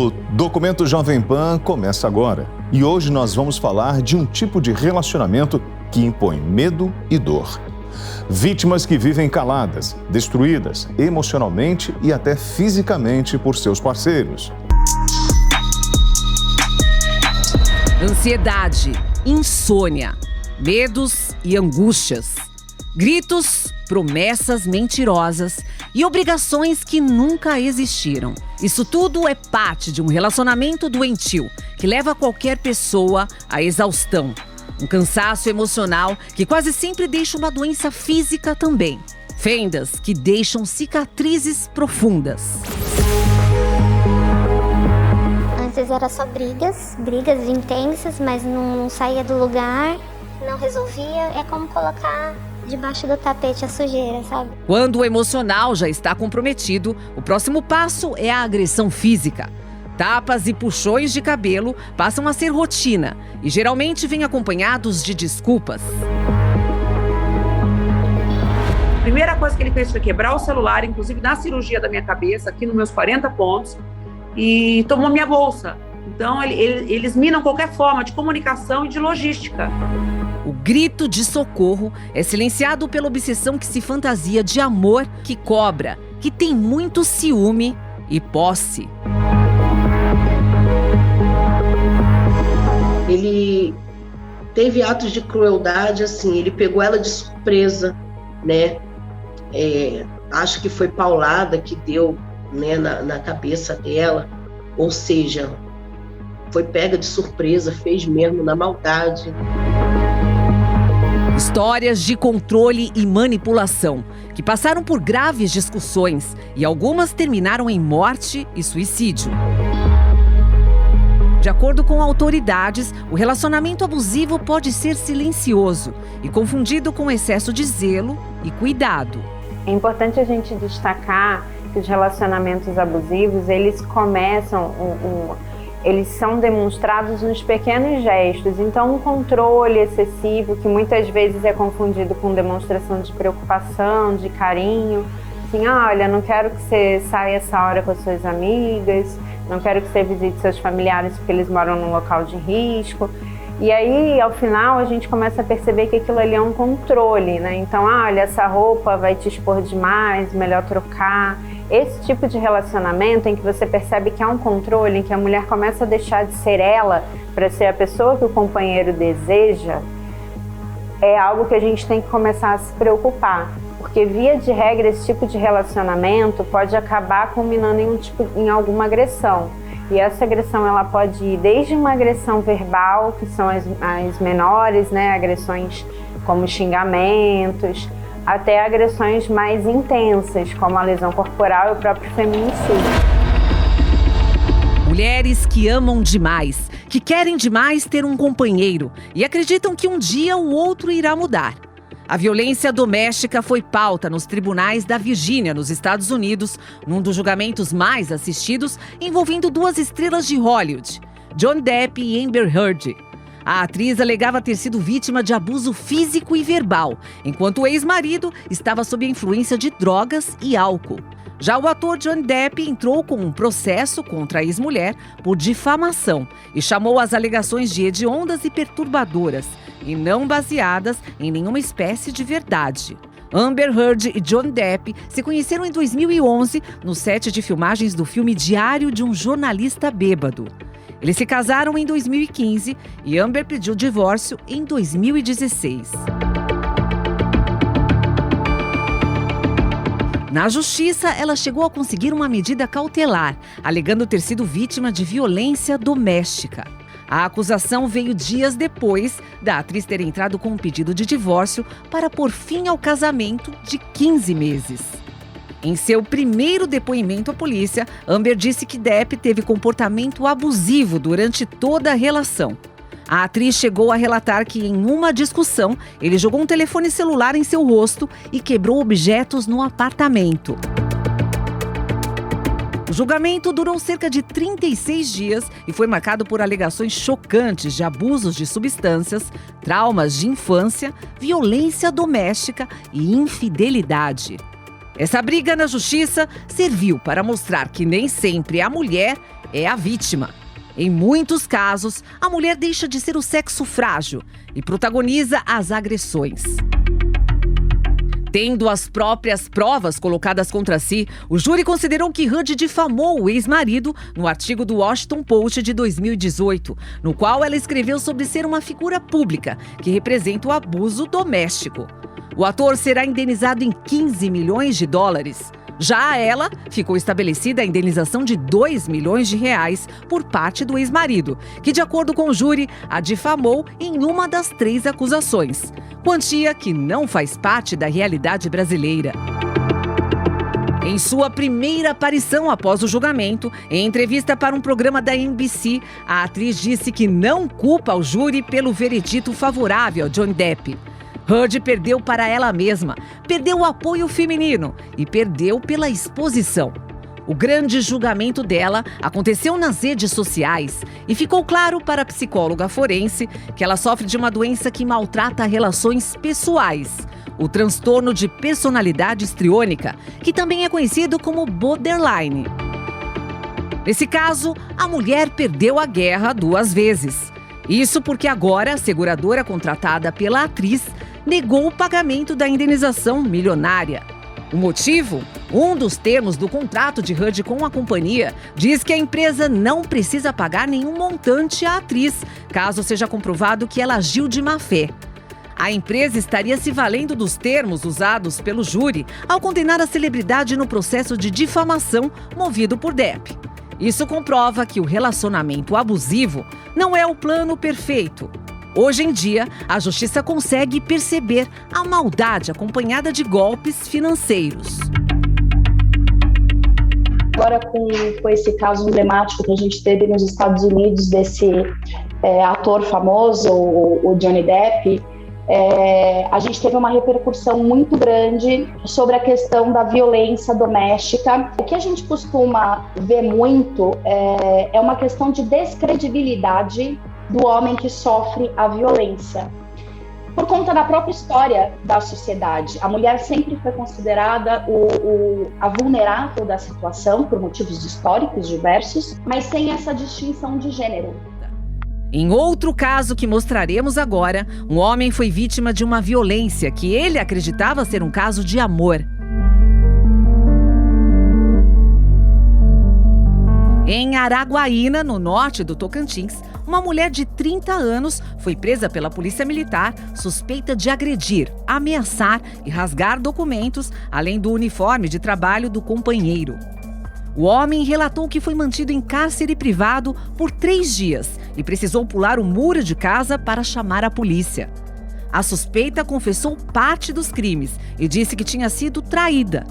O Documento Jovem Pan começa agora. E hoje nós vamos falar de um tipo de relacionamento que impõe medo e dor. Vítimas que vivem caladas, destruídas emocionalmente e até fisicamente por seus parceiros. Ansiedade, insônia, medos e angústias. Gritos, promessas mentirosas e obrigações que nunca existiram. Isso tudo é parte de um relacionamento doentio que leva qualquer pessoa à exaustão. Um cansaço emocional que quase sempre deixa uma doença física também. Fendas que deixam cicatrizes profundas. Antes era só brigas intensas, mas não saía do lugar, não resolvia. É como colocar debaixo do tapete a sujeira, sabe? Quando o emocional já está comprometido, o próximo passo é a agressão física. Tapas e puxões de cabelo passam a ser rotina e geralmente vêm acompanhados de desculpas. A primeira coisa que ele fez foi quebrar o celular, inclusive na cirurgia da minha cabeça, aqui nos meus 40 pontos, e tomou minha bolsa. Então, eles minam qualquer forma de comunicação e de logística. O grito de socorro é silenciado pela obsessão que se fantasia de amor, que cobra, que tem muito ciúme e posse. Ele teve atos de crueldade, assim, ele pegou ela de surpresa, né? Acho que foi paulada que deu, né, na cabeça dela, ou seja, foi pega de surpresa, fez mesmo na maldade. Histórias de controle e manipulação, que passaram por graves discussões e algumas terminaram em morte e suicídio. De acordo com autoridades, o relacionamento abusivo pode ser silencioso e confundido com excesso de zelo e cuidado. É importante a gente destacar que os relacionamentos abusivos, eles começam, eles são demonstrados nos pequenos gestos. Então, um controle excessivo, que muitas vezes é confundido com demonstração de preocupação, de carinho. Assim, olha, não quero que você saia essa hora com as suas amigas, não quero que você visite seus familiares porque eles moram num local de risco. E aí, ao final, a gente começa a perceber que aquilo ali é um controle, né? Então, olha, essa roupa vai te expor demais, melhor trocar. Esse tipo de relacionamento em que você percebe que há um controle, em que a mulher começa a deixar de ser ela para ser a pessoa que o companheiro deseja, é algo que a gente tem que começar a se preocupar. Porque, via de regra, esse tipo de relacionamento pode acabar culminando em alguma agressão. E essa agressão ela pode ir desde uma agressão verbal, que são as menores, né, agressões como xingamentos, até agressões mais intensas, como a lesão corporal e o próprio feminicídio. Mulheres que amam demais, que querem demais ter um companheiro e acreditam que um dia o outro irá mudar. A violência doméstica foi pauta nos tribunais da Virgínia, nos Estados Unidos, num dos julgamentos mais assistidos, envolvendo duas estrelas de Hollywood, Johnny Depp e Amber Heard. A atriz alegava ter sido vítima de abuso físico e verbal, enquanto o ex-marido estava sob a influência de drogas e álcool. Já o ator Johnny Depp entrou com um processo contra a ex-mulher por difamação e chamou as alegações de hediondas e perturbadoras, e não baseadas em nenhuma espécie de verdade. Amber Heard e Johnny Depp se conheceram em 2011 no set de filmagens do filme Diário de um Jornalista Bêbado. Eles se casaram em 2015 e Amber pediu divórcio em 2016. Na justiça, ela chegou a conseguir uma medida cautelar, alegando ter sido vítima de violência doméstica. A acusação veio dias depois da atriz ter entrado com um pedido de divórcio para pôr fim ao casamento de 15 meses. Em seu primeiro depoimento à polícia, Amber disse que Depp teve comportamento abusivo durante toda a relação. A atriz chegou a relatar que, em uma discussão, ele jogou um telefone celular em seu rosto e quebrou objetos no apartamento. O julgamento durou cerca de 36 dias e foi marcado por alegações chocantes de abusos de substâncias, traumas de infância, violência doméstica e infidelidade. Essa briga na justiça serviu para mostrar que nem sempre a mulher é a vítima. Em muitos casos, a mulher deixa de ser o sexo frágil e protagoniza as agressões. Tendo as próprias provas colocadas contra si, o júri considerou que Hud difamou o ex-marido no artigo do Washington Post de 2018, no qual ela escreveu sobre ser uma figura pública que representa o abuso doméstico. O ator será indenizado em 15 milhões de dólares. Já a ela, ficou estabelecida a indenização de 2 milhões de reais por parte do ex-marido, que, de acordo com o júri, a difamou em uma das 3 acusações. Quantia que não faz parte da realidade brasileira. Em sua primeira aparição após o julgamento, em entrevista para um programa da NBC, a atriz disse que não culpa o júri pelo veredito favorável a Johnny Depp. Hud perdeu para ela mesma, perdeu o apoio feminino e perdeu pela exposição. O grande julgamento dela aconteceu nas redes sociais e ficou claro para a psicóloga forense que ela sofre de uma doença que maltrata relações pessoais, o transtorno de personalidade histriônica, que também é conhecido como borderline. Nesse caso, a mulher perdeu a guerra 2 vezes. Isso porque agora a seguradora contratada pela atriz negou o pagamento da indenização milionária. O motivo? Um dos termos do contrato de Hud com a companhia diz que a empresa não precisa pagar nenhum montante à atriz, caso seja comprovado que ela agiu de má fé. A empresa estaria se valendo dos termos usados pelo júri ao condenar a celebridade no processo de difamação movido por Depp. Isso comprova que o relacionamento abusivo não é o plano perfeito. Hoje em dia, a justiça consegue perceber a maldade acompanhada de golpes financeiros. Agora, com esse caso emblemático que a gente teve nos Estados Unidos desse ator famoso, o Johnny Depp, a gente teve uma repercussão muito grande sobre a questão da violência doméstica. O que a gente costuma ver muito é uma questão de descredibilidade do homem que sofre a violência. Por conta da própria história da sociedade, a mulher sempre foi considerada a vulnerável da situação, por motivos históricos diversos, mas sem essa distinção de gênero. Em outro caso que mostraremos agora, um homem foi vítima de uma violência que ele acreditava ser um caso de amor. Em Araguaína, no norte do Tocantins, uma mulher de 30 anos foi presa pela polícia militar suspeita de agredir, ameaçar e rasgar documentos, além do uniforme de trabalho do companheiro. O homem relatou que foi mantido em cárcere privado por 3 dias e precisou pular o muro de casa para chamar a polícia. A suspeita confessou parte dos crimes e disse que tinha sido traída.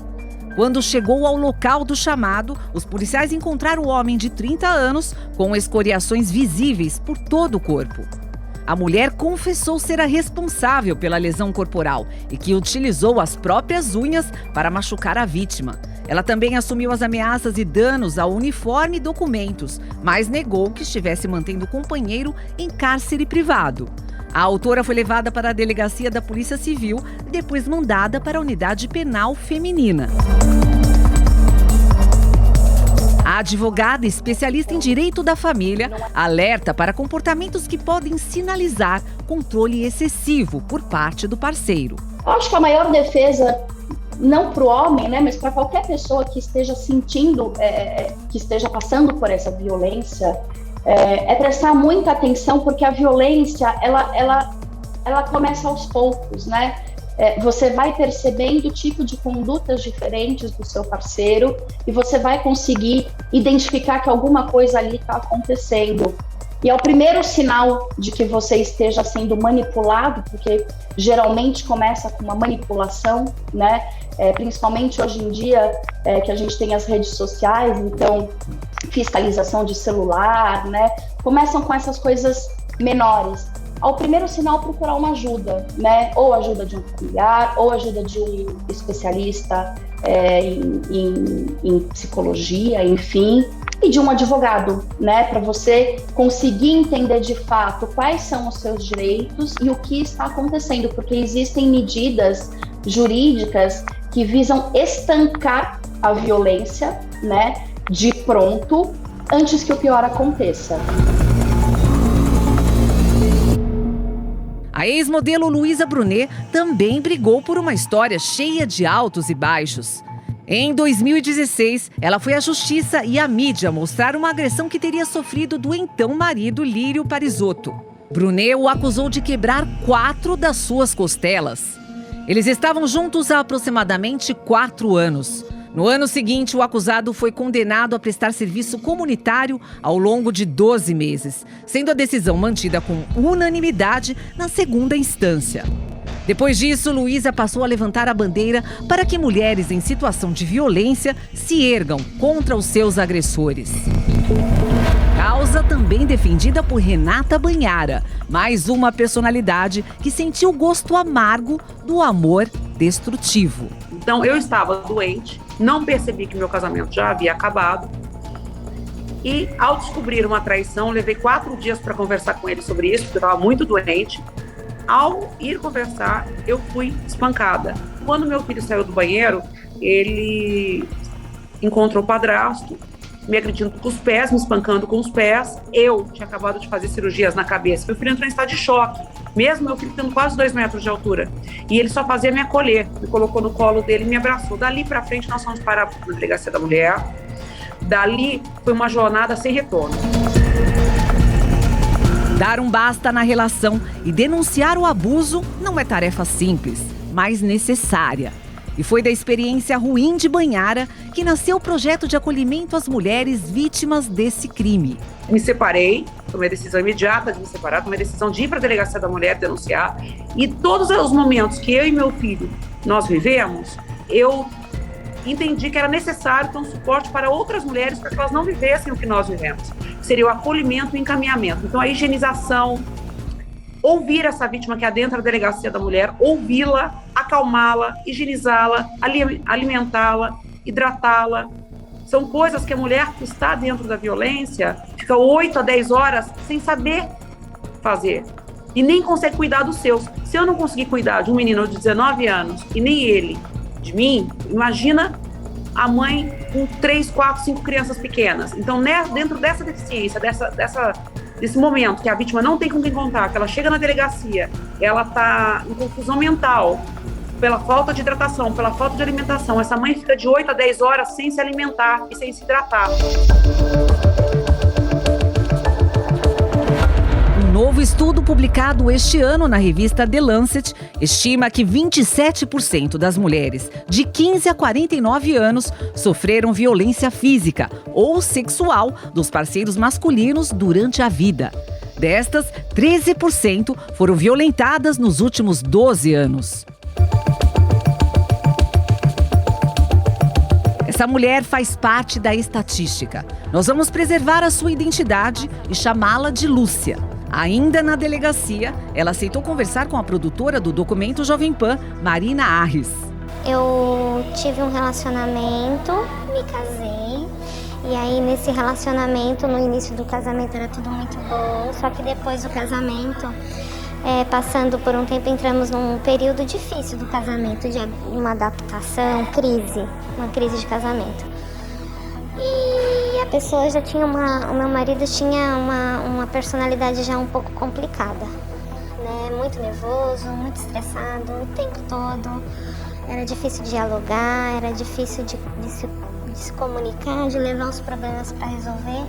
Quando chegou ao local do chamado, os policiais encontraram o homem de 30 anos com escoriações visíveis por todo o corpo. A mulher confessou ser a responsável pela lesão corporal e que utilizou as próprias unhas para machucar a vítima. Ela também assumiu as ameaças e danos ao uniforme e documentos, mas negou que estivesse mantendo o companheiro em cárcere privado. A autora foi levada para a delegacia da Polícia Civil e depois mandada para a unidade penal feminina. A advogada especialista em direito da família alerta para comportamentos que podem sinalizar controle excessivo por parte do parceiro. Eu acho que a maior defesa, não para o homem, né, mas para qualquer pessoa que esteja sentindo, que esteja passando por essa violência, é prestar muita atenção, porque a violência, ela começa aos poucos, né? Você vai percebendo o tipo de condutas diferentes do seu parceiro e você vai conseguir identificar que alguma coisa ali está acontecendo. E é o primeiro sinal de que você esteja sendo manipulado, porque geralmente começa com uma manipulação, né? Principalmente hoje em dia, que a gente tem as redes sociais, então fiscalização de celular, né? Começam com essas coisas menores. Ao primeiro sinal, procurar uma ajuda, né? Ou ajuda de um familiar, ou ajuda de um especialista em psicologia, enfim, e de um advogado, né? Para você conseguir entender de fato quais são os seus direitos e o que está acontecendo, porque existem medidas jurídicas que visam estancar a violência, né? De pronto, antes que o pior aconteça. A ex-modelo Luísa Brunet também brigou por uma história cheia de altos e baixos. Em 2016, ela foi à justiça e à mídia mostrar uma agressão que teria sofrido do então marido Lírio Parisotto. Brunet o acusou de quebrar 4 das suas costelas. Eles estavam juntos há aproximadamente 4 anos. No ano seguinte, o acusado foi condenado a prestar serviço comunitário ao longo de 12 meses, sendo a decisão mantida com unanimidade na segunda instância. Depois disso, Luísa passou a levantar a bandeira para que mulheres em situação de violência se ergam contra os seus agressores. Causa também defendida por Renata Banhara, mais uma personalidade que sentiu o gosto amargo do amor destrutivo. Então, eu estava doente, não percebi que meu casamento já havia acabado. E, ao descobrir uma traição, levei 4 dias para conversar com ele sobre isso, porque eu estava muito doente. Ao ir conversar, eu fui espancada. Quando meu filho saiu do banheiro, ele encontrou o padrasto, me agredindo com os pés, me espancando com os pés. Eu tinha acabado de fazer cirurgias na cabeça. Meu filho entrou em estado de choque, mesmo meu filho tendo quase 2 metros de altura. E ele só fazia me acolher, me colocou no colo dele e me abraçou. Dali para frente, nós fomos para a Delegacia da Mulher. Dali foi uma jornada sem retorno. Dar um basta na relação e denunciar o abuso não é tarefa simples, mas necessária. E foi da experiência ruim de Banhara que nasceu o projeto de acolhimento às mulheres vítimas desse crime. Me separei, tomei a decisão imediata de me separar, tomei a decisão de ir para a Delegacia da Mulher denunciar. E todos os momentos que eu e meu filho nós vivemos, eu entendi que era necessário ter um suporte para outras mulheres para que elas não vivessem o que nós vivemos. Seria o acolhimento e o encaminhamento. Então, a higienização, ouvir essa vítima que adentra a Delegacia da Mulher, ouvi-la, acalmá-la, higienizá-la, alimentá-la, hidratá-la. São coisas que a mulher que está dentro da violência fica 8 a 10 horas sem saber fazer e nem consegue cuidar dos seus. Se eu não conseguir cuidar de um menino de 19 anos e nem ele de mim, imagina a mãe com 3, 4, 5 crianças pequenas. Então, dentro dessa deficiência, desse momento que a vítima não tem com quem contar, que ela chega na delegacia, ela está em confusão mental, pela falta de hidratação, pela falta de alimentação, essa mãe fica de 8 a 10 horas sem se alimentar e sem se hidratar. Um novo estudo publicado este ano na revista The Lancet estima que 27% das mulheres de 15 a 49 anos sofreram violência física ou sexual dos parceiros masculinos durante a vida. Destas, 13% foram violentadas nos últimos 12 anos. Essa mulher faz parte da estatística. Nós vamos preservar a sua identidade e chamá-la de Lúcia. Ainda na delegacia, ela aceitou conversar com a produtora do documento Jovem Pan, Marina Arres. Eu tive um relacionamento, me casei, e aí nesse relacionamento, no início do casamento era tudo muito bom, só que depois do casamento, passando por um tempo, entramos num período difícil do casamento, de uma adaptação, uma crise de casamento. E a pessoa já tinha o meu marido tinha uma personalidade já um pouco complicada, né? Muito nervoso, muito estressado o tempo todo. Era difícil dialogar, era difícil de se comunicar, de levar os problemas para resolver.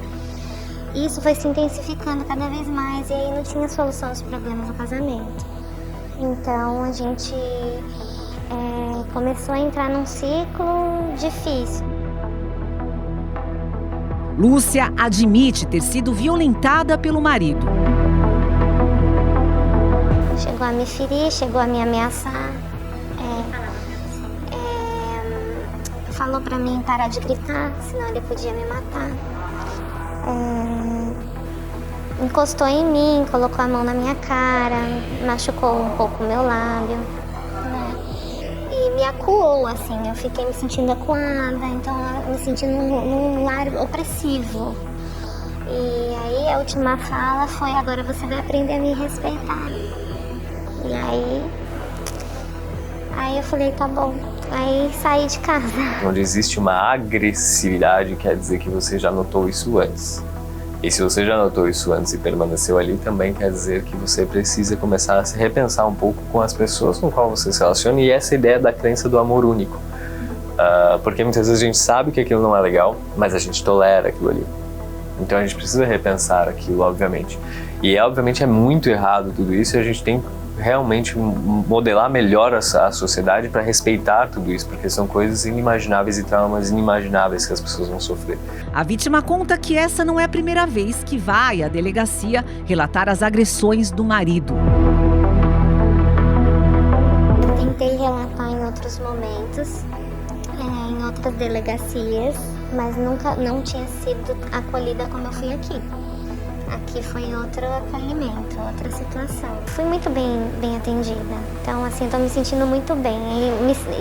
E isso foi se intensificando cada vez mais e aí não tinha solução aos problemas do casamento. Então a gente começou a entrar num ciclo difícil. Lúcia admite ter sido violentada pelo marido. Chegou a me ferir, chegou a me ameaçar. Falou pra mim parar de gritar, senão ele podia me matar. Encostou em mim, colocou a mão na minha cara, machucou um pouco o meu lábio, né? E me acuou, assim, eu fiquei me sentindo acuada, então me sentindo num lar opressivo. E aí a última fala foi: agora você vai aprender a me respeitar. E aí eu falei: tá bom, aí saí de casa. Onde existe uma agressividade, quer dizer que você já notou isso antes. E se você já notou isso antes e permaneceu ali, também quer dizer que você precisa começar a se repensar um pouco com as pessoas com qual você se relaciona, e essa ideia da crença do amor único. Porque muitas vezes a gente sabe que aquilo não é legal, mas a gente tolera aquilo ali. Então a gente precisa repensar aquilo, obviamente. E obviamente é muito errado tudo isso, e a gente tem que realmente modelar melhor a sociedade para respeitar tudo isso, porque são coisas inimagináveis e traumas inimagináveis que as pessoas vão sofrer. A vítima conta que essa não é a primeira vez que vai à delegacia relatar as agressões do marido. Tentei relatar em outros momentos, em outras delegacias, mas não tinha sido acolhida como eu fui aqui. Aqui foi outro acolhimento, outra situação. Fui muito bem atendida, então assim, tô me sentindo muito bem.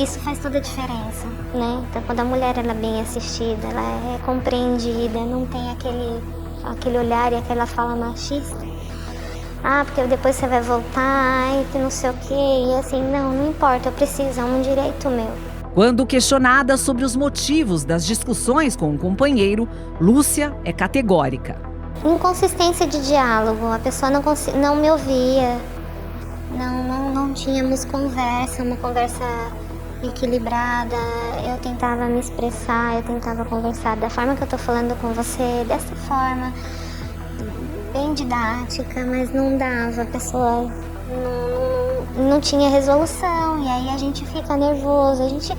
Isso faz toda a diferença, né? Então quando a mulher ela é bem assistida, ela é compreendida, não tem aquele olhar e aquela fala machista. Porque depois você vai voltar e que não sei o quê, e assim, não importa, eu preciso, é um direito meu. Quando questionada sobre os motivos das discussões com o companheiro, Lúcia é categórica. Inconsistência de diálogo, a pessoa não me ouvia, não tínhamos uma conversa equilibrada. Eu tentava me expressar, eu tentava conversar da forma que eu tô falando com você, dessa forma, bem didática, mas não dava, a pessoa não tinha resolução, e aí a gente fica nervoso, a gente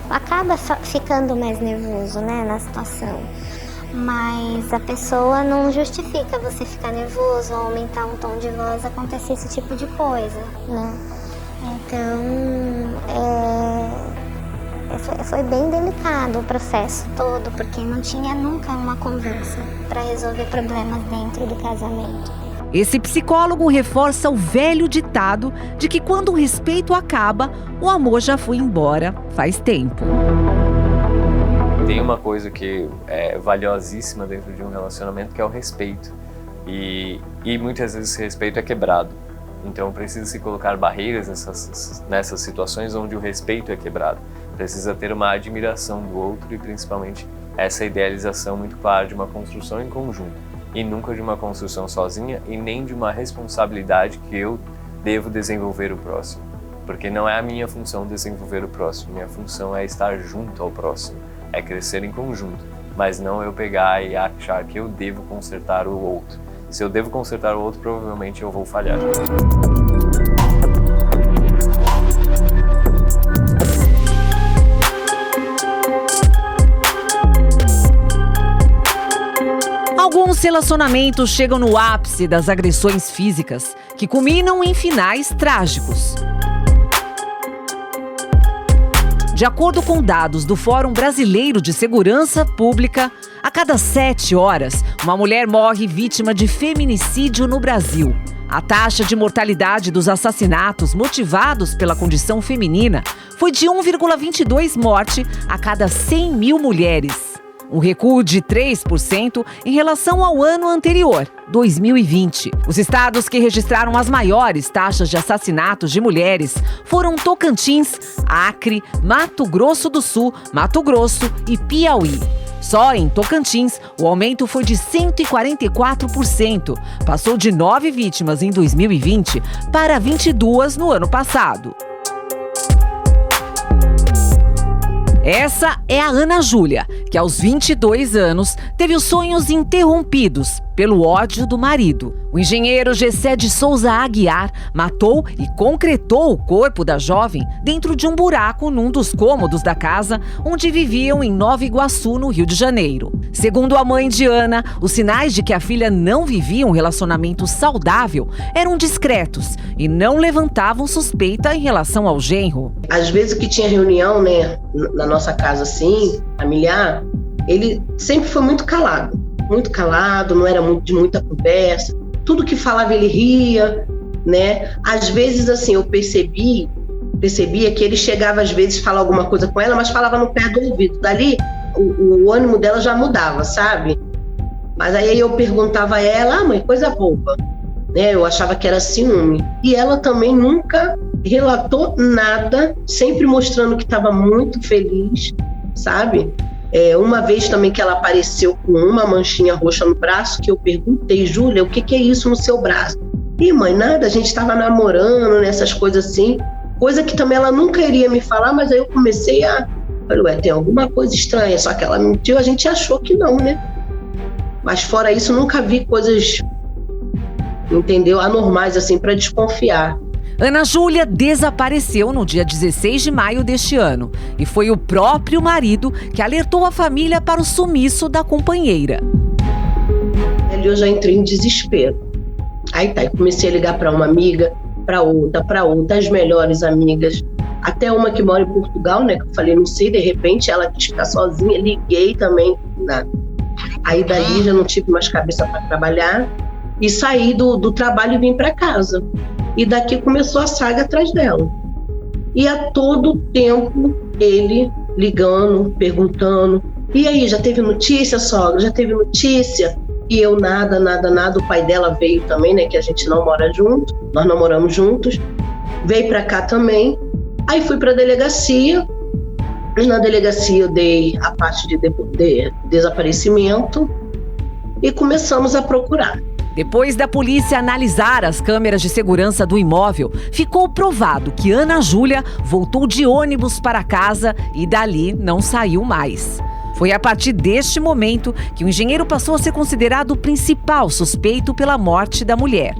acaba ficando mais nervoso, né, na situação. Mas a pessoa não justifica você ficar nervoso ou aumentar um tom de voz, acontecer esse tipo de coisa, né? Então, foi bem delicado o processo todo, porque não tinha nunca uma conversa para resolver problemas dentro do casamento. Esse psicólogo reforça o velho ditado de que quando o respeito acaba, o amor já foi embora faz tempo. Tem uma coisa que é valiosíssima dentro de um relacionamento, que é o respeito. E muitas vezes esse respeito é quebrado. Então precisa se colocar barreiras nessas situações onde o respeito é quebrado. Precisa ter uma admiração do outro e principalmente essa idealização muito clara de uma construção em conjunto. E nunca de uma construção sozinha e nem de uma responsabilidade que eu devo desenvolver o próximo. Porque não é a minha função desenvolver o próximo, minha função é estar junto ao próximo. É crescer em conjunto, mas não eu pegar e achar que eu devo consertar o outro. Se eu devo consertar o outro, provavelmente eu vou falhar. Alguns relacionamentos chegam no ápice das agressões físicas, que culminam em finais trágicos. De acordo com dados do Fórum Brasileiro de Segurança Pública, a cada 7 horas, uma mulher morre vítima de feminicídio no Brasil. A taxa de mortalidade dos assassinatos motivados pela condição feminina foi de 1,22 morte a cada 100 mil mulheres. Um recuo de 3% em relação ao ano anterior, 2020. Os estados que registraram as maiores taxas de assassinatos de mulheres foram Tocantins, Acre, Mato Grosso do Sul, Mato Grosso e Piauí. Só em Tocantins, o aumento foi de 144%. Passou de 9 vítimas em 2020 para 22 no ano passado. Essa é a Ana Júlia, que aos 22 anos teve os sonhos interrompidos pelo ódio do marido. O engenheiro Gessé de Souza Aguiar matou e concretou o corpo da jovem dentro de um buraco num dos cômodos da casa onde viviam em Nova Iguaçu, no Rio de Janeiro. Segundo a mãe de Ana, os sinais de que a filha não vivia um relacionamento saudável eram discretos e não levantavam suspeita em relação ao genro. Às vezes que tinha reunião, né, na nossa casa assim, familiar, ele sempre foi muito calado, não era de muita conversa. Tudo que falava ele ria, né? Às vezes, assim, eu percebia que ele chegava às vezes a falar alguma coisa com ela, mas falava no pé do ouvido. Dali, o ânimo dela já mudava, sabe? Mas aí eu perguntava a ela, mãe, coisa boba, né? Eu achava que era ciúme. E ela também nunca relatou nada, sempre mostrando que estava muito feliz, sabe? Uma vez também que ela apareceu com uma manchinha roxa no braço, que eu perguntei, Júlia, o que é isso no seu braço? Ih, mãe, nada, a gente estava namorando, nessas coisas assim, coisa que também ela nunca iria me falar, mas aí eu comecei a... Falei, ué, tem alguma coisa estranha, só que ela mentiu, a gente achou que não, né? Mas fora isso, nunca vi coisas, entendeu, anormais, assim, para desconfiar. Ana Júlia desapareceu no dia 16 de maio deste ano e foi o próprio marido que alertou a família para o sumiço da companheira. Eu já entrei em desespero. Aí tá, eu comecei a ligar para uma amiga, para outra, as melhores amigas, até uma que mora em Portugal, né, que eu falei, não sei, de repente ela quis ficar sozinha, liguei também, nada. Aí daí já não tive mais cabeça para trabalhar e saí do trabalho e vim para casa. E daqui começou a saga atrás dela. E a todo tempo ele ligando, perguntando, e aí, já teve notícia, sogra? Já teve notícia? E eu nada. O pai dela veio também, né, que a gente não mora junto, nós não moramos juntos, veio para cá também. Aí fui para a delegacia, e na delegacia eu dei a parte de desaparecimento e começamos a procurar. Depois da polícia analisar as câmeras de segurança do imóvel, ficou provado que Ana Júlia voltou de ônibus para casa e dali não saiu mais. Foi a partir deste momento que o engenheiro passou a ser considerado o principal suspeito pela morte da mulher.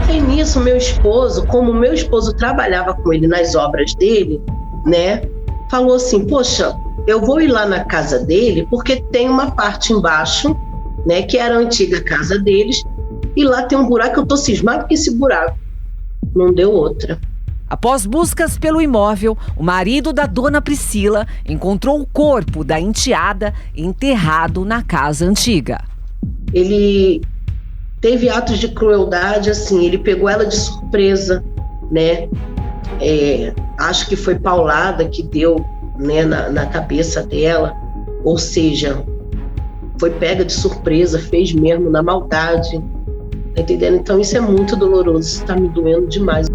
E nisso, meu esposo, como meu esposo trabalhava com ele nas obras dele, né, falou assim, poxa, eu vou ir lá na casa dele porque tem uma parte embaixo, né, que era a antiga casa deles, e lá tem um buraco, eu tô cismado com esse buraco. Não deu outra. Após buscas pelo imóvel, o marido da dona Priscila encontrou o corpo da enteada enterrado na casa antiga. Ele teve atos de crueldade, assim, ele pegou ela de surpresa, né? Acho que foi paulada que deu, né, na cabeça dela, ou seja, foi pega de surpresa, fez mesmo na maldade, tá entendendo? Então isso é muito doloroso, isso tá me doendo demais.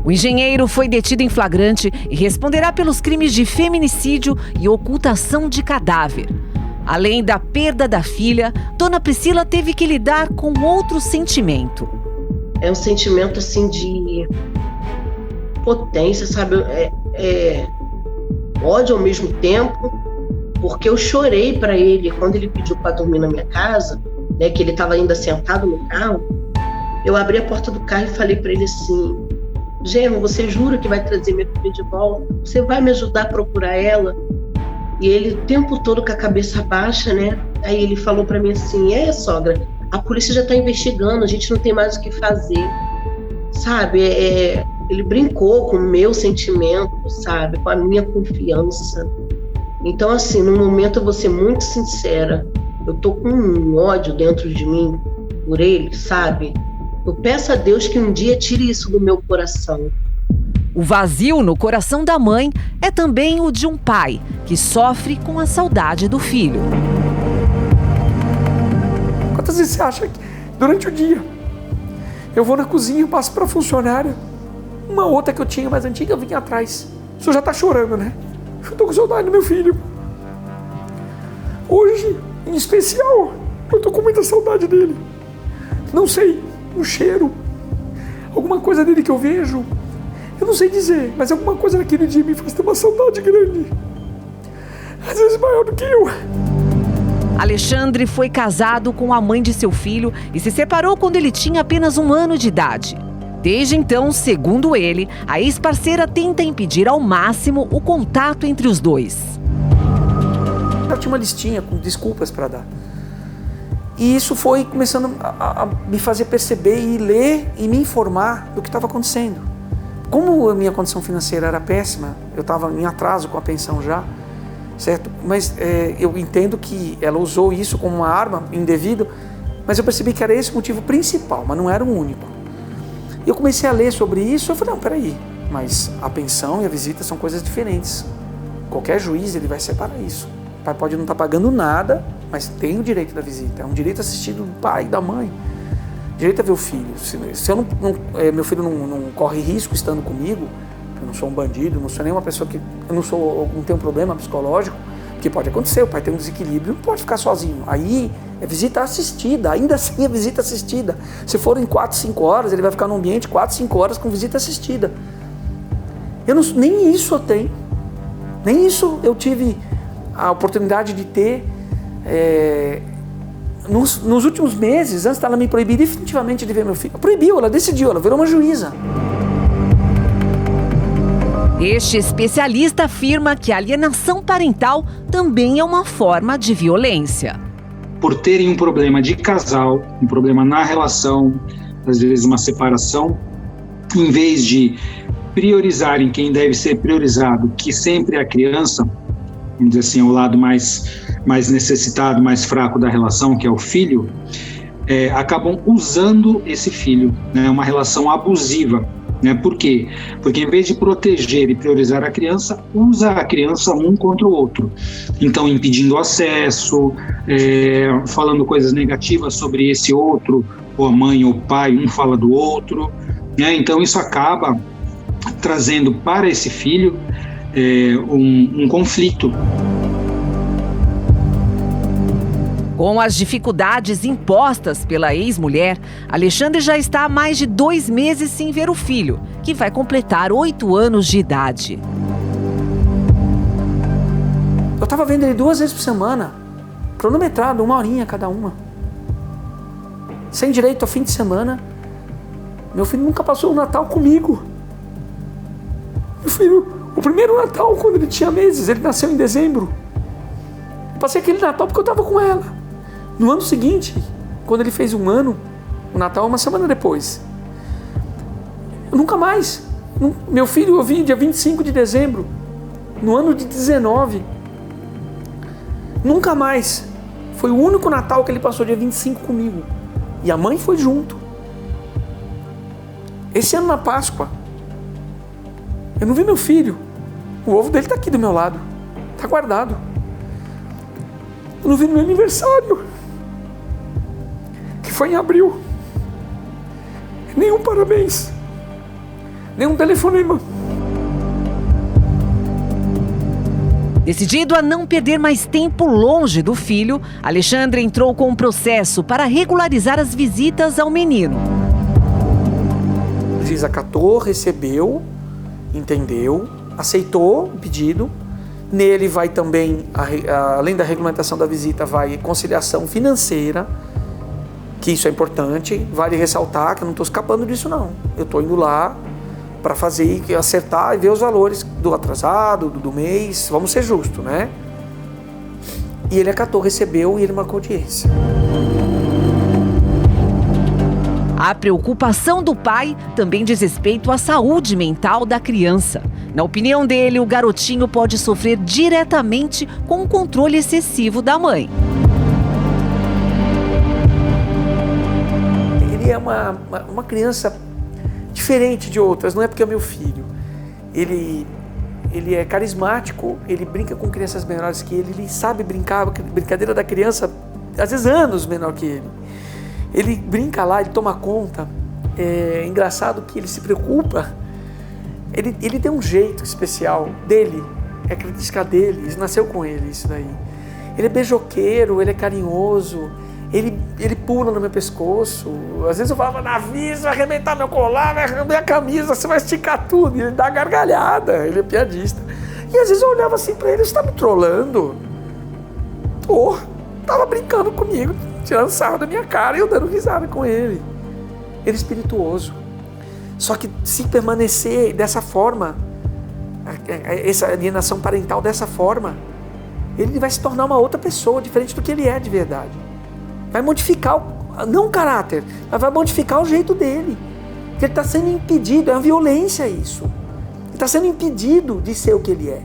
O engenheiro foi detido em flagrante e responderá pelos crimes de feminicídio e ocultação de cadáver. Além da perda da filha, dona Priscila teve que lidar com outro sentimento. É um sentimento assim de potência, sabe? Ódio ao mesmo tempo, porque eu chorei para ele quando ele pediu para dormir na minha casa, né, que ele estava ainda sentado no carro. Eu abri a porta do carro e falei para ele assim, Genro, você jura que vai trazer minha filha de volta? Você vai me ajudar a procurar ela? E ele o tempo todo com a cabeça baixa, né? Aí ele falou para mim assim, sogra, a polícia já está investigando, a gente não tem mais o que fazer, sabe? Ele brincou com o meu sentimento, sabe? Com a minha confiança. Então, assim, no momento eu vou ser muito sincera, eu tô com um ódio dentro de mim por ele, sabe? Eu peço a Deus que um dia tire isso do meu coração. O vazio no coração da mãe é também o de um pai que sofre com a saudade do filho. Quantas vezes você acha que durante o dia eu vou na cozinha, eu passo para a funcionária, uma outra que eu tinha mais antiga, eu vim atrás. O senhor já está chorando, né? Eu tô com saudade do meu filho. Hoje, em especial, eu tô com muita saudade dele. Não sei, um cheiro, alguma coisa dele que eu vejo, eu não sei dizer, mas alguma coisa naquele dia me faz ter uma saudade grande. Às vezes maior do que eu. Alexandre foi casado com a mãe de seu filho e se separou quando ele tinha apenas 1 ano de idade. Desde então, segundo ele, a ex-parceira tenta impedir ao máximo o contato entre os dois. Eu tinha uma listinha com desculpas para dar. E isso foi começando a me fazer perceber e ler e me informar do que estava acontecendo. Como a minha condição financeira era péssima, eu estava em atraso com a pensão já, certo? Mas eu entendo que ela usou isso como uma arma indevida, mas eu percebi que era esse o motivo principal, mas não era o único. Eu comecei a ler sobre isso, eu falei, não, peraí, mas a pensão e a visita são coisas diferentes. Qualquer juiz, ele vai separar isso. O pai pode não estar pagando nada, mas tem o direito da visita, é um direito assistido do pai e da mãe. Direito a ver o filho. Se eu meu filho não corre risco estando comigo, eu não sou um bandido, não sou nenhuma pessoa que... Eu não tenho um problema psicológico, que pode acontecer, o pai tem um desequilíbrio, não pode ficar sozinho. Aí é visita assistida, ainda assim é visita assistida. Se forem 4, 5 horas, ele vai ficar no ambiente 4, 5 horas com visita assistida. Nem isso eu tenho. Nem isso eu tive a oportunidade de ter... Nos últimos meses, antes dela me proibir definitivamente de ver meu filho. Proibiu, ela decidiu, ela virou uma juíza. Este especialista afirma que a alienação parental também é uma forma de violência. Por terem um problema de casal, um problema na relação, às vezes uma separação, em vez de priorizarem quem deve ser priorizado, que sempre é a criança, vamos dizer assim, é o lado mais necessitado, mais fraco da relação, que é o filho, acabam usando esse filho, né? Uma relação abusiva. Né? Por quê? Porque em vez de proteger e priorizar a criança, usa a criança um contra o outro. Então, impedindo acesso, falando coisas negativas sobre esse outro, ou a mãe ou o pai, um fala do outro. Né? Então, isso acaba trazendo para esse filho um conflito. Com as dificuldades impostas pela ex-mulher, Alexandre já está há mais de 2 meses sem ver o filho, que vai completar 8 anos de idade. Eu estava vendo ele 2 vezes por semana, cronometrado, 1 horinha cada uma. Sem direito ao fim de semana. Meu filho nunca passou o Natal comigo. Meu filho, o primeiro Natal, quando ele tinha meses, ele nasceu em dezembro. Eu passei aquele Natal porque eu estava com ela. No ano seguinte, quando ele fez 1 ano, o Natal 1 semana depois. Eu nunca mais. Meu filho eu vi dia 25 de dezembro, no ano de 19. Nunca mais. Foi o único Natal que ele passou dia 25 comigo. E a mãe foi junto. Esse ano na Páscoa, eu não vi meu filho. O ovo dele está aqui do meu lado. Está guardado. Eu não vi no meu aniversário, que foi em abril. Nenhum parabéns. Nenhum telefonema. Decidido a não perder mais tempo longe do filho, Alexandre entrou com um processo para regularizar as visitas ao menino. O juiz acatou, recebeu, entendeu, aceitou o pedido. Nele vai também, além da regulamentação da visita, vai conciliação financeira, que isso é importante. Vale ressaltar que eu não estou escapando disso, não. Eu estou indo lá para fazer, acertar e ver os valores do atrasado, do mês. Vamos ser justos, né? E ele acatou, recebeu e ele marcou audiência. A preocupação do pai também diz respeito à saúde mental da criança. Na opinião dele, o garotinho pode sofrer diretamente com o controle excessivo da mãe. Ele é uma criança diferente de outras, não é porque é meu filho. Ele é carismático, ele brinca com crianças menores que ele sabe brincar, brincadeira da criança, às vezes anos menor que ele. Ele brinca lá, ele toma conta. É engraçado que ele se preocupa. Ele tem um jeito especial dele, é a característica dele, isso nasceu com ele, isso daí. Ele é beijoqueiro, ele é carinhoso, ele pula no meu pescoço. Às vezes eu falava, Davi, você vai arrebentar meu colar, vai arrebentar a camisa, você vai esticar tudo. E ele dá gargalhada, ele é piadista. E às vezes eu olhava assim pra ele, você tá me trollando? Tava brincando comigo, tirando sarro da minha cara e eu dando risada com ele. Ele é espirituoso. Só que se permanecer dessa forma, essa alienação parental dessa forma, ele vai se tornar uma outra pessoa, diferente do que ele é de verdade. Vai modificar, não o caráter, mas vai modificar o jeito dele. Porque ele está sendo impedido, é uma violência isso. Ele está sendo impedido de ser o que ele é,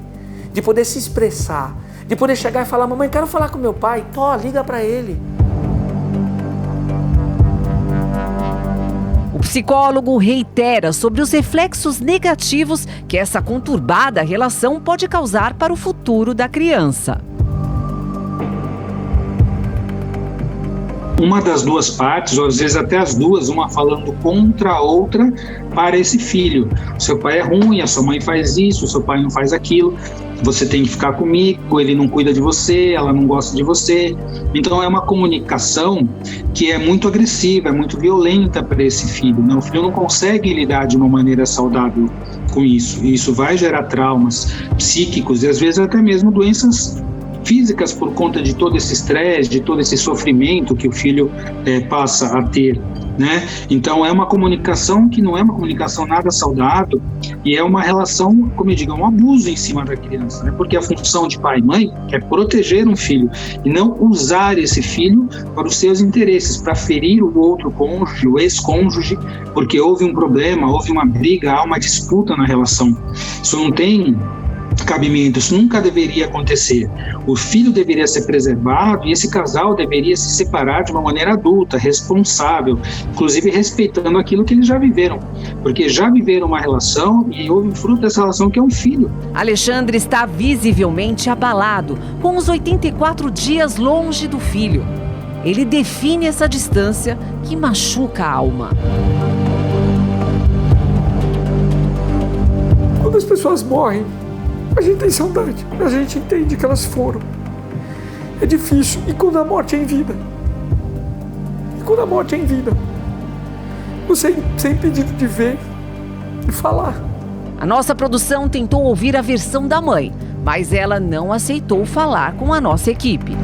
de poder se expressar, de poder chegar e falar, mamãe, quero falar com meu pai, liga para ele. O psicólogo reitera sobre os reflexos negativos que essa conturbada relação pode causar para o futuro da criança. uma das duas partes, ou às vezes até as duas, uma falando contra a outra para esse filho. Seu pai é ruim, a sua mãe faz isso, o seu pai não faz aquilo, você tem que ficar comigo, ele não cuida de você, ela não gosta de você. Então é uma comunicação que é muito agressiva, é muito violenta para esse filho, né? O filho não consegue lidar de uma maneira saudável com isso, e isso vai gerar traumas psíquicos e às vezes até mesmo doenças físicas por conta de todo esse estresse, de todo esse sofrimento que o filho passa a ter, né? Então é uma comunicação que não é uma comunicação nada saudável e é uma relação, como eu digo, um abuso em cima da criança, né? Porque a função de pai e mãe é proteger um filho e não usar esse filho para os seus interesses, para ferir o outro cônjuge, o ex-cônjuge, porque houve um problema, houve uma briga, há uma disputa na relação. Isso não tem cabimento, isso nunca deveria acontecer. O filho deveria ser preservado e esse casal deveria se separar de uma maneira adulta, responsável, inclusive respeitando aquilo que eles já viveram, porque já viveram uma relação e houve um fruto dessa relação que é um filho. Alexandre está visivelmente abalado, com os 84 dias longe do filho. Ele define essa distância que machuca a alma. Quando as pessoas morrem, a gente tem saudade, a gente entende que elas foram. É difícil. E quando a morte é em vida? Você é impedido de ver e falar. A nossa produção tentou ouvir a versão da mãe, mas ela não aceitou falar com a nossa equipe.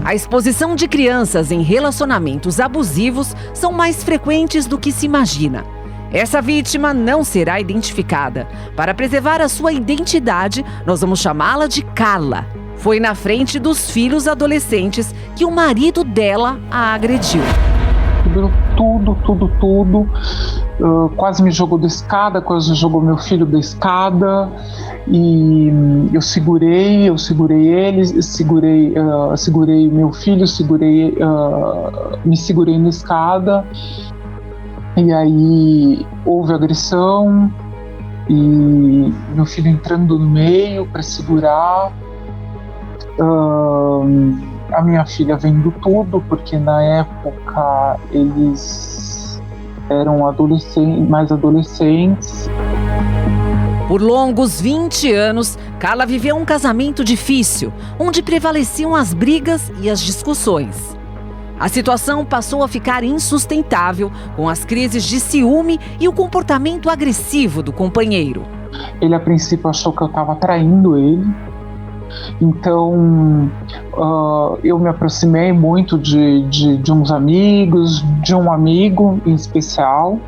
A exposição de crianças em relacionamentos abusivos são mais frequentes do que se imagina. Essa vítima não será identificada. Para preservar a sua identidade, nós vamos chamá-la de Carla. Foi na frente dos filhos adolescentes que o marido dela a agrediu. Quebrou tudo. Quase me jogou da escada, quase jogou meu filho da escada. E eu segurei ele, segurei meu filho, me segurei na escada. E aí houve agressão e meu filho entrando no meio para segurar, a minha filha vendo tudo, porque na época eles eram mais adolescentes. Por longos 20 anos, Carla viveu um casamento difícil, onde prevaleciam as brigas e as discussões. A situação passou a ficar insustentável com as crises de ciúme e o comportamento agressivo do companheiro. Ele, a princípio, achou que eu estava traindo ele. Então, eu me aproximei muito de uns amigos, de um amigo em especial,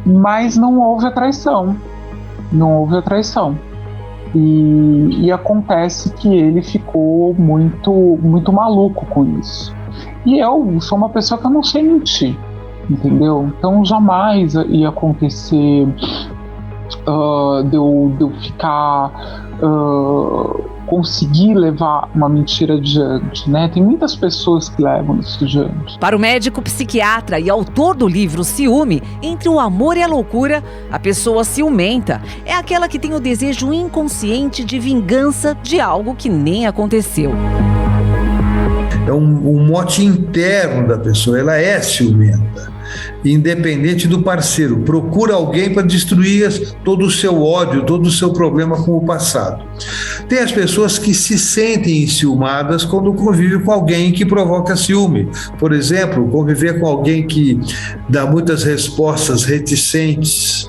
mas não houve a traição. E acontece que ele ficou muito maluco com isso. E eu sou uma pessoa que eu não sei mentir, entendeu? Então jamais ia acontecer de eu ficar, conseguir levar uma mentira adiante, né? Tem muitas pessoas que levam isso adiante. Para o médico psiquiatra e autor do livro Ciúme, Entre o Amor e a Loucura, a pessoa ciumenta é aquela que tem o desejo inconsciente de vingança de algo que nem aconteceu. É um mote interno da pessoa, ela é ciumenta, independente do parceiro. Procura alguém para destruir todo o seu ódio, todo o seu problema com o passado. Tem as pessoas que se sentem enciumadas quando convivem com alguém que provoca ciúme. Por exemplo, conviver com alguém que dá muitas respostas reticentes,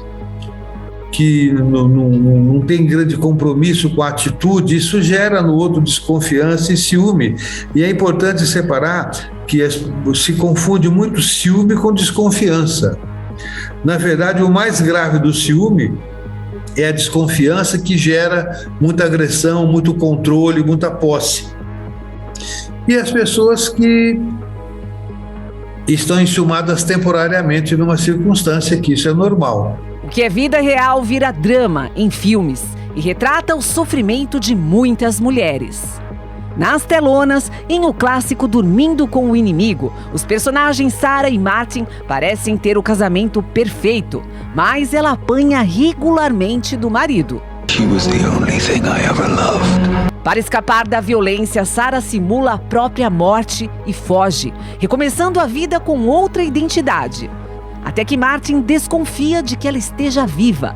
que não tem grande compromisso com a atitude, isso gera no outro desconfiança e ciúme. E é importante separar que se confunde muito ciúme com desconfiança. Na verdade, o mais grave do ciúme é a desconfiança, que gera muita agressão, muito controle, muita posse. E as pessoas que estão enciumadas temporariamente numa circunstância que isso é normal. O que é vida real vira drama em filmes e retrata o sofrimento de muitas mulheres. Nas telonas, em o clássico Dormindo com o Inimigo, os personagens Sarah e Martin parecem ter o casamento perfeito, mas ela apanha regularmente do marido. Para escapar da violência, Sara simula a própria morte e foge, recomeçando a vida com outra identidade. Até que Martin desconfia de que ela esteja viva.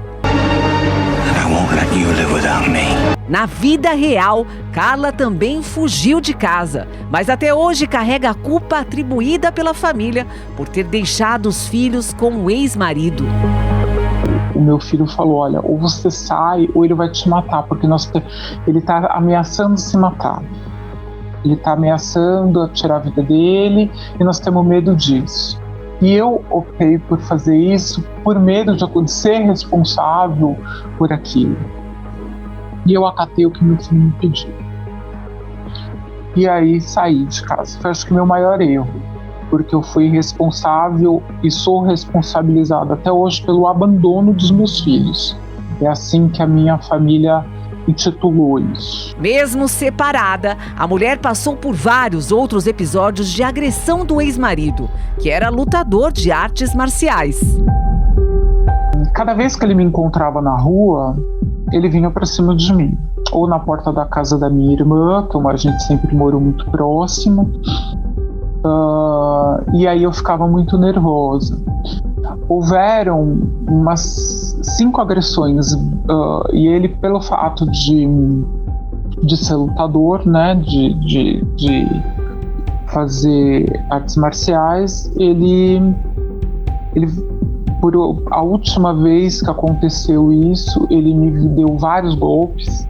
Na vida real, Carla também fugiu de casa, mas até hoje carrega a culpa atribuída pela família por ter deixado os filhos com o ex-marido. O meu filho falou, olha, ou você sai ou ele vai te matar, porque ele está ameaçando se matar. Ele está ameaçando tirar a vida dele e nós temos medo disso. E eu optei por fazer isso por medo de ser responsável por aquilo. E eu acatei o que meu filho me pediu. E aí saí de casa. Foi, acho que, meu maior erro. Porque eu fui responsável e sou responsabilizada até hoje pelo abandono dos meus filhos. É assim que a minha família intitulou isso. Mesmo separada, a mulher passou por vários outros episódios de agressão do ex-marido, que era lutador de artes marciais. Cada vez que ele me encontrava na rua, ele vinha para cima de mim. Ou na porta da casa da minha irmã, que a gente sempre morou muito próximo. E aí eu ficava muito nervosa. Houveram umas 5 agressões e ele, pelo fato de ser lutador, né, de fazer artes marciais, ele por a última vez que aconteceu isso, ele me deu vários golpes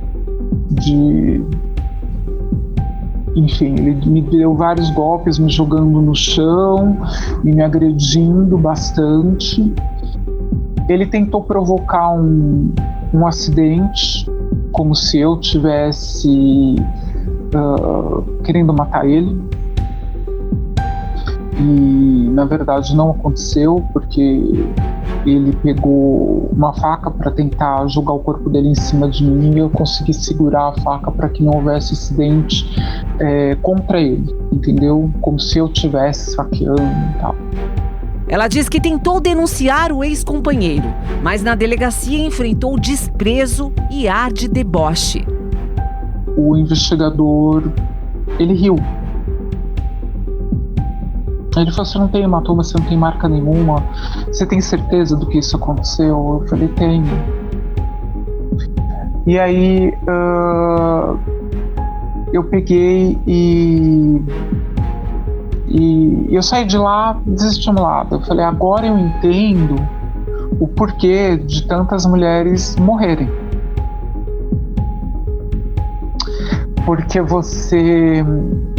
Enfim, ele me deu vários golpes, me jogando no chão e me agredindo bastante. Ele tentou provocar um acidente, como se eu tivesse querendo matar ele. E, na verdade, não aconteceu, porque ele pegou uma faca para tentar jogar o corpo dele em cima de mim e eu consegui segurar a faca para que não houvesse acidente contra ele, entendeu? Como se eu estivesse esfaqueando e tal. Ela diz que tentou denunciar o ex-companheiro, mas na delegacia enfrentou desprezo e ar de deboche. O investigador, ele riu. Ele falou, você não tem hematoma, você não tem marca nenhuma, você tem certeza do que isso aconteceu? Eu falei, tenho. E aí eu peguei e eu saí de lá desestimulada. Eu falei, agora eu entendo o porquê de tantas mulheres morrerem. Porque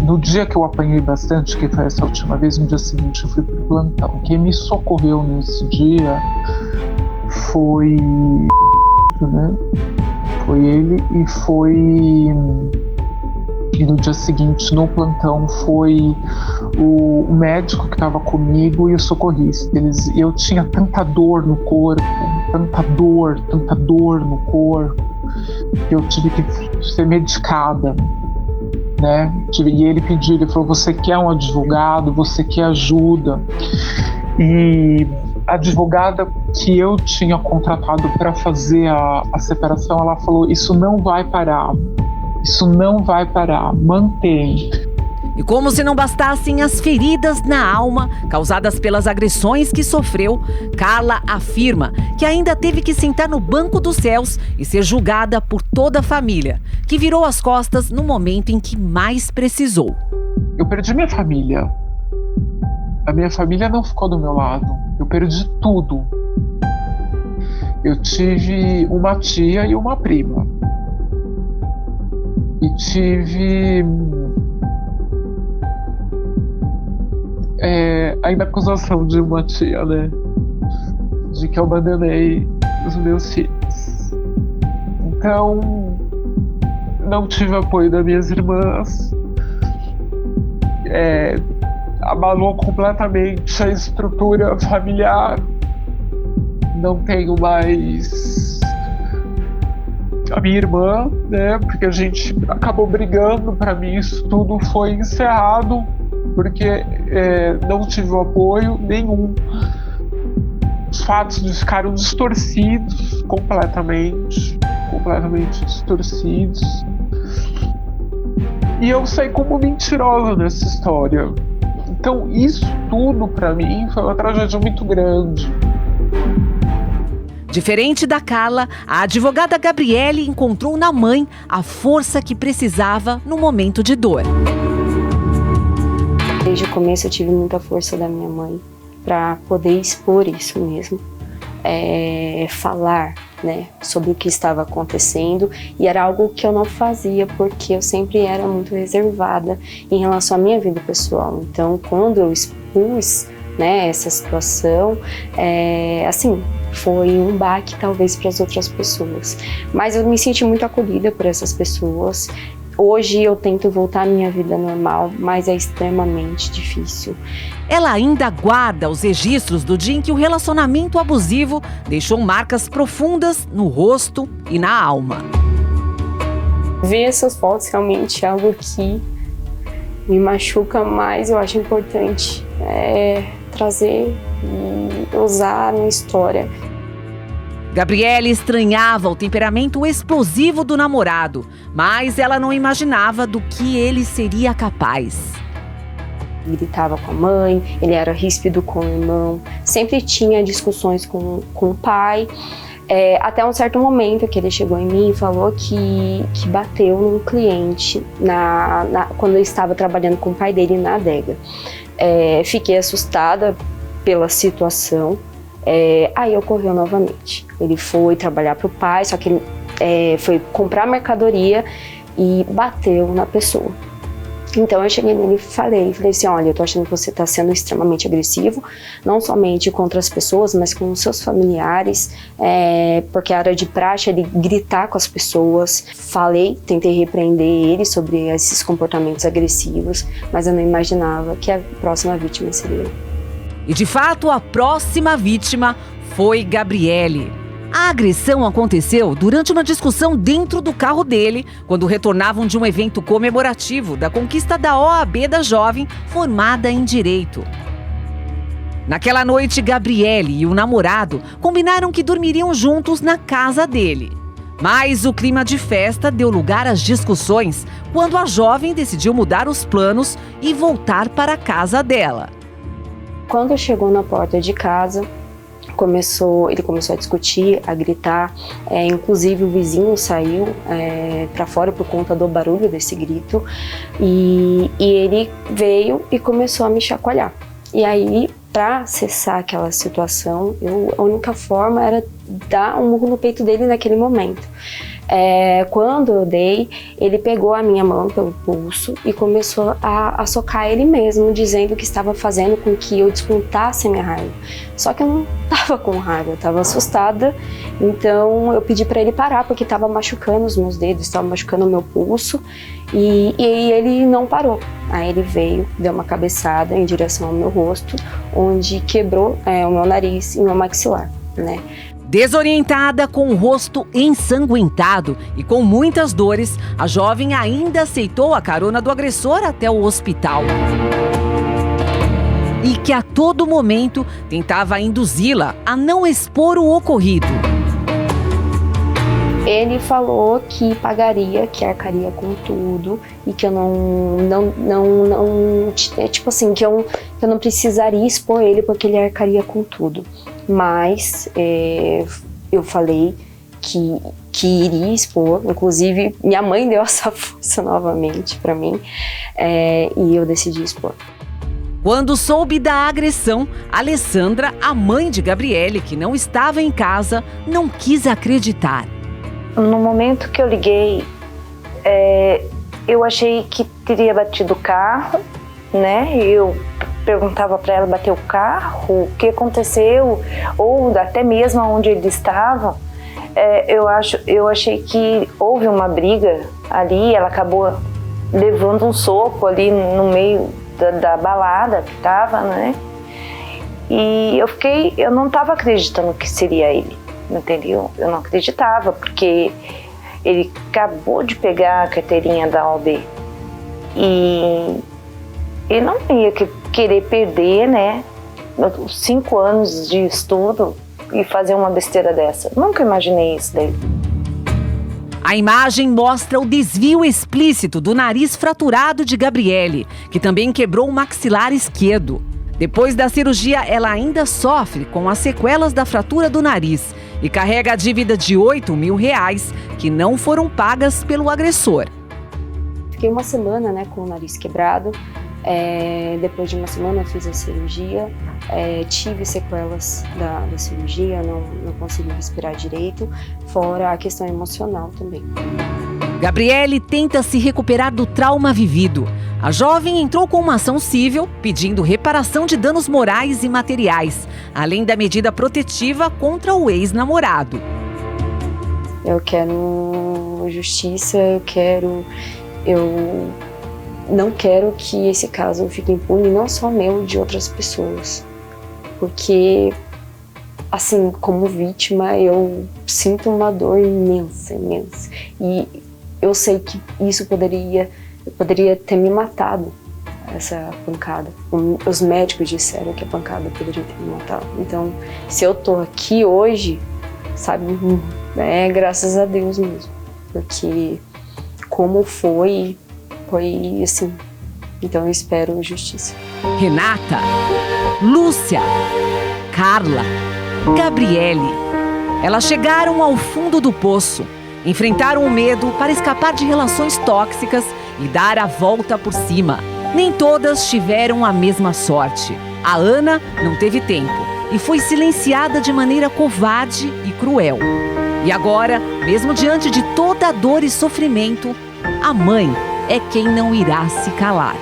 no dia que eu apanhei bastante, que foi essa última vez, no dia seguinte eu fui pro plantão. Quem me socorreu nesse dia foi, né? Foi ele e no dia seguinte, no plantão, foi o médico que estava comigo e o socorrista. Eu tinha tanta dor no corpo, tanta dor no corpo, que eu tive que ser medicada, né? E ele falou, você quer um advogado, você quer ajuda? E a advogada que eu tinha contratado para fazer a separação, ela falou, isso não vai parar, mantém. E como se não bastassem as feridas na alma causadas pelas agressões que sofreu, Carla afirma que ainda teve que sentar no banco dos réus e ser julgada por toda a família, que virou as costas no momento em que mais precisou. Eu perdi minha família. A minha família não ficou do meu lado. Eu perdi tudo. Eu tive uma tia e uma prima. E tive ainda a acusação de uma tia, né? De que eu abandonei os meus filhos. Então, não tive apoio das minhas irmãs. Abalou completamente a estrutura familiar. Não tenho mais a minha irmã, né? Porque a gente acabou brigando. Para mim, isso tudo foi encerrado, porque não tive o apoio nenhum. Os fatos ficaram distorcidos completamente distorcidos. E eu saí como mentirosa nessa história. Então isso tudo para mim foi uma tragédia muito grande. Diferente da Carla, a advogada Gabriele encontrou na mãe a força que precisava no momento de dor. Desde o começo eu tive muita força da minha mãe para poder expor isso mesmo, falar, né, sobre o que estava acontecendo, e era algo que eu não fazia porque eu sempre era muito reservada em relação à minha vida pessoal. Então, quando eu expus, né, essa situação, assim, foi um baque talvez para as outras pessoas, mas eu me senti muito acolhida por essas pessoas. Hoje eu tento voltar à minha vida normal, mas é extremamente difícil. Ela ainda guarda os registros do dia em que o relacionamento abusivo deixou marcas profundas no rosto e na alma. Ver essas fotos realmente é algo que me machuca, mas eu acho importante trazer e usar na história. Gabriele estranhava o temperamento explosivo do namorado, mas ela não imaginava do que ele seria capaz. Gritava com a mãe, ele era ríspido com o irmão, sempre tinha discussões com o pai, até um certo momento que ele chegou em mim e falou que bateu num cliente quando eu estava trabalhando com o pai dele na adega. Fiquei assustada pela situação. Aí ocorreu novamente. Ele foi trabalhar para o pai, só que ele foi comprar mercadoria e bateu na pessoa. Então eu cheguei nele e falei assim, olha, eu tô achando que você está sendo extremamente agressivo, não somente contra as pessoas, mas com os seus familiares, porque era de praxe ele gritar com as pessoas. Tentei repreender ele sobre esses comportamentos agressivos, mas eu não imaginava que a próxima vítima seria eu. E de fato, a próxima vítima foi Gabriele. A agressão aconteceu durante uma discussão dentro do carro dele, quando retornavam de um evento comemorativo da conquista da OAB da jovem formada em Direito. Naquela noite, Gabriele e o namorado combinaram que dormiriam juntos na casa dele. Mas o clima de festa deu lugar às discussões quando a jovem decidiu mudar os planos e voltar para a casa dela. Quando chegou na porta de casa, ele começou a discutir, a gritar, inclusive o vizinho saiu para fora por conta do barulho desse grito, e ele veio e começou a me chacoalhar. E aí, para cessar aquela situação, a única forma era dar um murro no peito dele naquele momento. Quando eu dei, ele pegou a minha mão pelo pulso e começou a socar ele mesmo, dizendo que estava fazendo com que eu descontasse a minha raiva. Só que eu não estava com raiva, eu estava assustada, então eu pedi para ele parar, porque estava machucando os meus dedos, estava machucando o meu pulso, e ele não parou. Aí ele veio, deu uma cabeçada em direção ao meu rosto, onde quebrou o meu nariz e o meu maxilar, né? Desorientada, com o rosto ensanguentado e com muitas dores, a jovem ainda aceitou a carona do agressor até o hospital. E que a todo momento tentava induzi-la a não expor o ocorrido. Ele falou que pagaria, que arcaria com tudo e que eu que eu não precisaria expor ele porque ele arcaria com tudo. Mas eu falei que iria expor, inclusive minha mãe deu essa força novamente para mim, e eu decidi expor. Quando soube da agressão, Alessandra, a mãe de Gabriele, que não estava em casa, não quis acreditar. No momento que eu liguei, eu achei que teria batido o carro, né? Eu perguntava para ela, bateu o carro, o que aconteceu, ou até mesmo onde ele estava. Eu achei que houve uma briga ali, ela acabou levando um soco ali no meio da balada que estava, né? E eu não estava acreditando que seria ele, entendeu? Eu não acreditava, porque ele acabou de pegar a carteirinha da OAB e ele não ia querer perder, né, 5 anos de estudo e fazer uma besteira dessa. Nunca imaginei isso dele. A imagem mostra o desvio explícito do nariz fraturado de Gabriele, que também quebrou o maxilar esquerdo. Depois da cirurgia, ela ainda sofre com as sequelas da fratura do nariz e carrega a dívida de R$8 mil que não foram pagas pelo agressor. Fiquei uma semana, com o nariz quebrado. Depois de uma semana eu fiz a cirurgia, tive sequelas da cirurgia, não consegui respirar direito, fora a questão emocional também. Gabriele tenta se recuperar do trauma vivido. A jovem entrou com uma ação civil pedindo reparação de danos morais e materiais, além da medida protetiva contra o ex-namorado. Eu quero justiça, eu não quero que esse caso fique impune, não só meu, de outras pessoas. Porque, assim, como vítima, eu sinto uma dor imensa. E eu sei que isso poderia ter me matado, essa pancada. Os médicos disseram que a pancada poderia ter me matado. Então, se eu tô aqui hoje, sabe, graças a Deus mesmo. Porque como foi assim. Então eu espero justiça. Renata, Lúcia, Carla, Gabriele. Elas chegaram ao fundo do poço, enfrentaram o medo para escapar de relações tóxicas e dar a volta por cima. Nem todas tiveram a mesma sorte. A Ana não teve tempo e foi silenciada de maneira covarde e cruel. E agora, mesmo diante de toda a dor e sofrimento, a mãe é quem não irá se calar.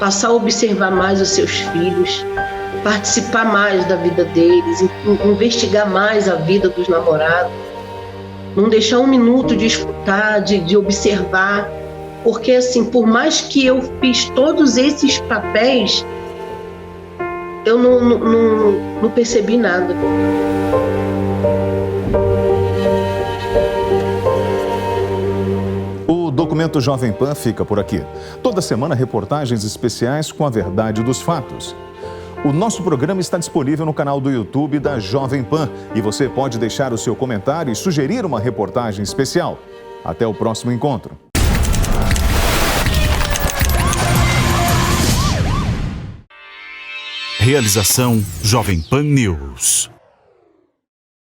Passar a observar mais os seus filhos, participar mais da vida deles, investigar mais a vida dos namorados, não deixar um minuto de escutar, de observar, porque assim, por mais que eu fiz todos esses papéis, eu não percebi nada. O Documento Jovem Pan fica por aqui. Toda semana, reportagens especiais com a verdade dos fatos. O nosso programa está disponível no canal do YouTube da Jovem Pan e você pode deixar o seu comentário e sugerir uma reportagem especial. Até o próximo encontro. Realização Jovem Pan News.